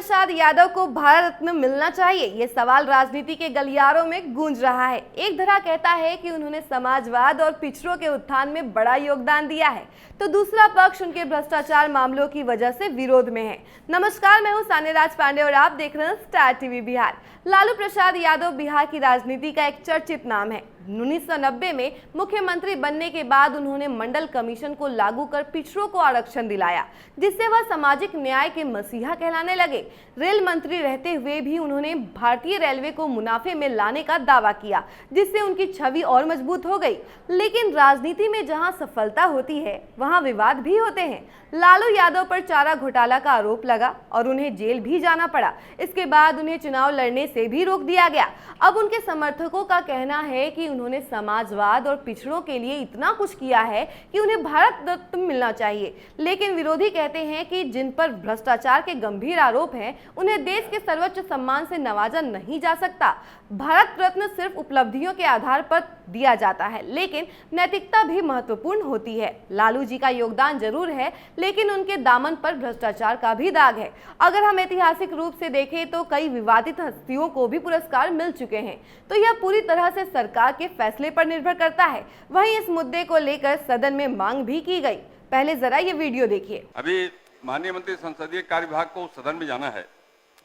प्रसाद यादव को भारत रत्न मिलना चाहिए, ये सवाल राजनीति के गलियारों में गूंज रहा है। एक धड़ा कहता है कि उन्होंने समाजवाद और पिछड़ों के उत्थान में बड़ा योगदान दिया है, तो दूसरा पक्ष उनके भ्रष्टाचार मामलों की वजह से विरोध में है। नमस्कार, मैं हूं सान्यराज पांडे और आप देख रहे हैं स्टार टीवी बिहार। लालू प्रसाद यादव बिहार की राजनीति का एक चर्चित नाम है। 1990 में मुख्यमंत्री बनने के बाद उन्होंने मंडल कमीशन को लागू कर पिछड़ों को आरक्षण दिलाया, जिससे वह सामाजिक न्याय के मसीहा कहलाने लगे। रेल मंत्री रहते हुए भी उन्होंने भारतीय रेलवे को मुनाफे में लाने का दावा किया, जिससे उनकी छवि और मजबूत हो गई। लेकिन राजनीति में जहां सफलता होती है वहां विवाद भी होते हैं। लालू यादव पर चारा घोटाला का आरोप लगा और उन्हें जेल भी जाना पड़ा। इसके बाद उन्हें चुनाव लड़ने से भी रोक दिया गया। अब उनके समर्थकों का कहना है कि उन्होंने समाजवाद और पिछड़ों के लिए इतना कुछ किया है कि उन्हें भारत रत्न मिलना चाहिए। लेकिन विरोधी कहते हैं कि जिन पर भ्रष्टाचार के गंभीर आरोप हैं, उन्हें देश के सर्वोच्च सम्मान से नवाजा नहीं जा सकता। भारत रत्न सिर्फ उपलब्धियों के आधार पर दिया जाता है, लेकिन नैतिकता भी महत्वपूर्ण होती है। लालू जी का योगदान जरूर है, लेकिन उनके दामन पर भ्रष्टाचार का भी दाग है। अगर हम ऐतिहासिक रूप से देखें तो कई विवादित हस्तियों को भी पुरस्कार मिल चुके हैं, तो यह पूरी तरह से सरकार के फैसले पर निर्भर करता है। वहीं इस मुद्दे को लेकर सदन में मांग भी की गई। पहले जरा ये वीडियो देखिए। अभी माननीय मंत्री संसदीय कार्य विभाग को सदन में जाना है,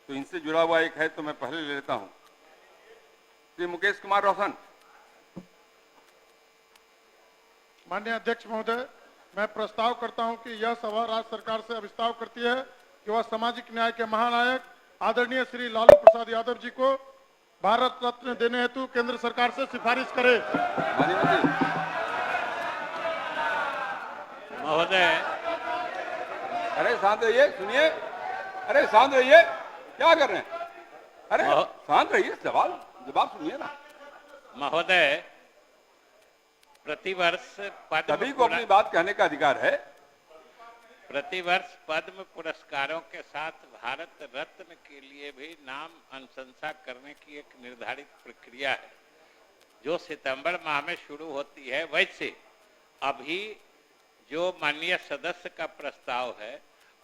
तो इनसे जुड़ा हुआ एक है, तो मैं पहले ले लेता हूं। श्री मुकेश कुमार रोशन। माननीय अध्यक्ष महोदय, मैं प्रस्ताव करता हूं कि यह सभा राज्य सरकार से अभिस्ताव करती है कि वह सामाजिक न्याय के महानायक आदरणीय श्री लालू प्रसाद यादव जी को भारत रत्न देने हेतु केंद्र सरकार से सिफारिश करे। महोदय, अरे शांत रहिए, सुनिए। अरे शांत रहिए, क्या कर रहे हैं? अरे शांत रहिए, जवाब सुनिए ना। महोदय, प्रतिवर्ष सभी को अपनी बात कहने का अधिकार है। प्रतिवर्ष पद्म पुरस्कारों के साथ भारत रत्न के लिए भी नाम अनुशंसा करने की एक निर्धारित प्रक्रिया है, जो सितंबर माह में शुरू होती है। वैसे अभी जो माननीय सदस्य का प्रस्ताव है,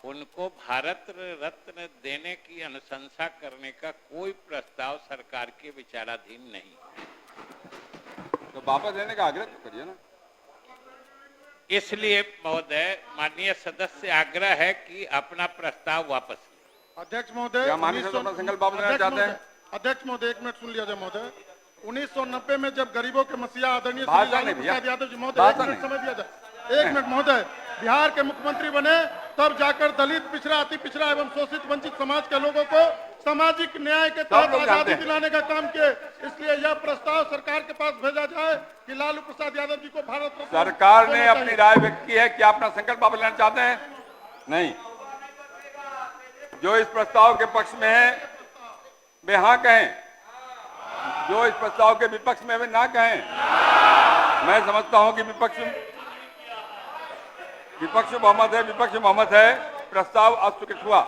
उनको भारत रत्न देने की अनुशंसा करने का कोई प्रस्ताव सरकार के विचाराधीन नहीं। तो वापस लेने का आग्रह तो करिए ना। इसलिए महोदय, माननीय सदस्य से आग्रह है कि अपना प्रस्ताव वापस लें। अध्यक्ष महोदय, संकल्प वापस लेना चाहते हैं? अध्यक्ष महोदय, एक मिनट सुन लिया जाए महोदय। 1990 में जब गरीबों के मसीहा आदरणीय लालू प्रसाद यादव जी, महोदय एक मिनट समय दिया जाए। एक मिनट महोदय, बिहार के मुख्यमंत्री बने तब जाकर दलित, पिछड़ा, अति पिछड़ा एवं शोषित वंचित समाज के लोगों को सामाजिक न्याय के तहत आजादी दिलाने का काम किए। इसलिए यह प्रस्ताव सरकार के पास भेजा जाए कि लालू प्रसाद यादव जी को भारत रत्न। सरकार ने अपनी राय व्यक्त की है कि अपना संकल्प वापस लेना चाहते हैं? नहीं। जो इस प्रस्ताव के पक्ष में है वे हाँ कहें, जो इस प्रस्ताव के विपक्ष में वे ना कहें। मैं समझता हूं कि विपक्ष बहुमत है। प्रस्ताव अस्वीकृत हुआ।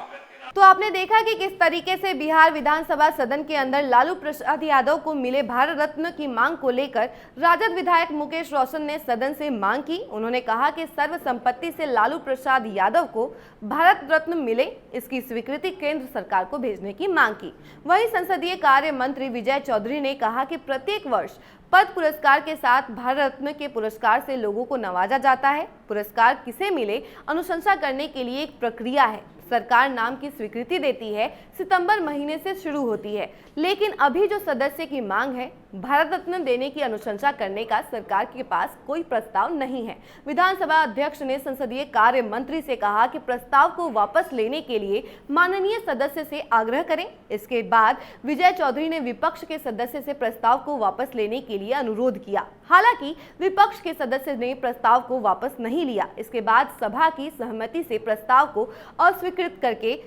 तो आपने देखा कि किस तरीके से बिहार विधानसभा सदन के अंदर लालू प्रसाद यादव को मिले भारत रत्न की मांग को लेकर राजद विधायक मुकेश रोशन ने सदन से मांग की। उन्होंने कहा कि सर्वसम्मति से लालू प्रसाद यादव को भारत रत्न मिले, इसकी स्वीकृति केंद्र सरकार को भेजने की मांग की। वहीं संसदीय कार्य मंत्री विजय चौधरी ने कहा कि प्रत्येक वर्ष पद्म पुरस्कार के साथ भारत रत्न के पुरस्कार से लोगों को नवाजा जाता है। पुरस्कार किसे मिले, अनुशंसा करने के लिए एक प्रक्रिया है। सरकार नाम की स्वीकृति देती है, सितंबर महीने से शुरू होती है। लेकिन अभी जो सदस्य की मांग है, भारत रत्न देने की अनुशंसा करने का सरकार के पास कोई प्रस्ताव नहीं है। विधानसभा अध्यक्ष ने संसदीय कार्य मंत्री से कहा कि प्रस्ताव को वापस लेने के लिए माननीय सदस्य से आग्रह करें। इसके बाद विजय चौधरी ने विपक्ष के सदस्य से प्रस्ताव को वापस लेने के लिए अनुरोध किया। हालांकि विपक्ष के सदस्य ने प्रस्ताव को वापस नहीं लिया। इसके बाद सभा की सहमति से प्रस्ताव को अस्वीकृत करके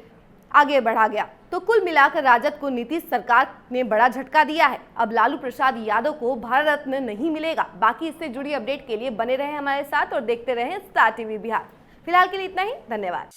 आगे बढ़ा गया। तो कुल मिलाकर राजद को नीतीश सरकार ने बड़ा झटका दिया है। अब लालू प्रसाद यादव को भारत रत्न नहीं मिलेगा। बाकी इससे जुड़ी अपडेट के लिए बने रहे हमारे साथ और देखते रहे स्टार टीवी बिहार। फिलहाल के लिए इतना ही, धन्यवाद।